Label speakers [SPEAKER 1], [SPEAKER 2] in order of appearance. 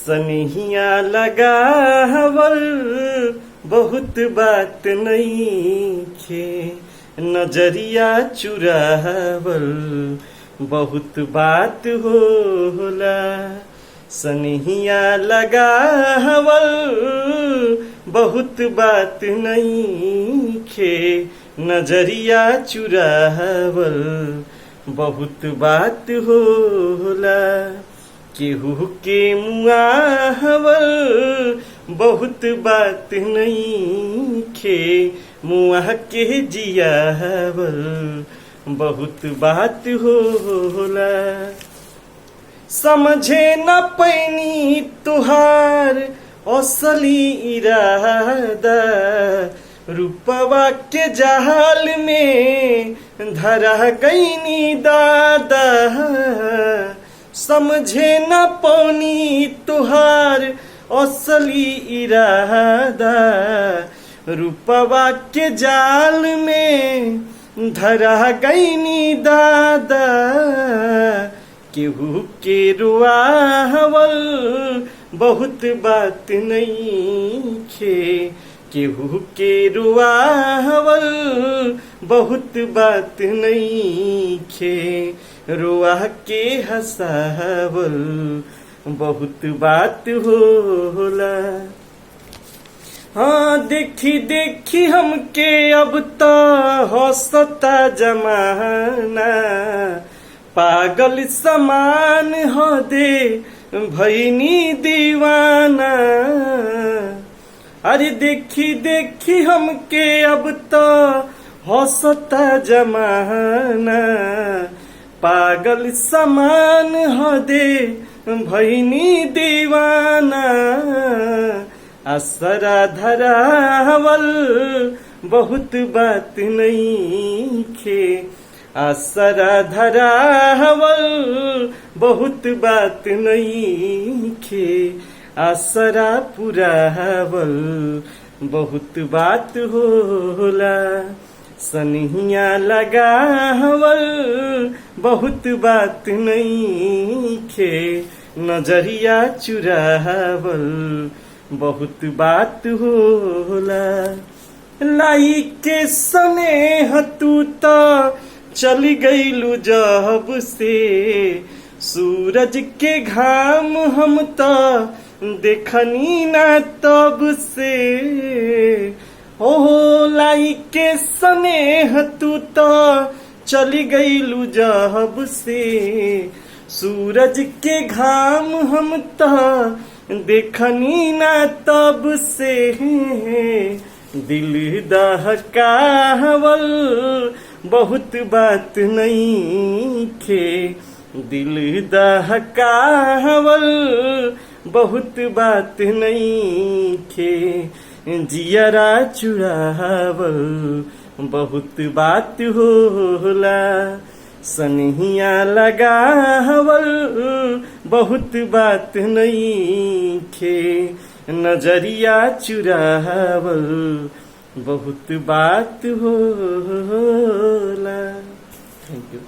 [SPEAKER 1] सनिहिया लगावल बहुत बात नइखे, नजरिया चुरावल बहुत बात होला। सनिहिया लगावल बहुत बात नइखे, नजरिया चुरावल बहुत बात होला। केहू के मुआवल बहुत बात नइखे, मुआ के जियावल बहुत बात होला। समझे न पैनी तुहार असली इरादा, रूपवा के जाल में धरा गईनी दादा। समझे न पौनी तुहार असली इरादा, रूपवा के जाल में धरा गईनी दादा। केहू के रुआवल बहुत बात नइखे, केहू के रुआवल बहुत बात नइखे, रुआ के हंसावल बहुत बात होला। हाँ देखी देखी हमके अब तो हंसता जमाना, पागल समान हो दे भईनी दीवाना। अरे देखी देखी हमके अब तो हंसता जमाना, पागल समान हो दे भईनी दीवाना। असरा धरावल बहुत बात नइखे, असरा धरावल बहुत बात नइखे, असरा पुरावल बहुत बात होला। सनिहिया लगावल बहुत बात नइखे, नजरिया चुरावल बहुत बात होला। लाई के स्नेह तू तो चली गईलू जब से, सूरज के घाम हम तो देखनी ना तब से। ओ लाई के स्नेह तू तो चली गईलू जब से, सूरज के घाम हम तो देखनी ना तब से। दिल दहकावल बहुत बात नइखे, दिल दहकावल बहुत बात नइखे, जियरा चुरावल बहुत बात होला। सनिहिया लगावल बहुत बात नइखे, नजरिया चुरावल बहुत बात होला। Thank you.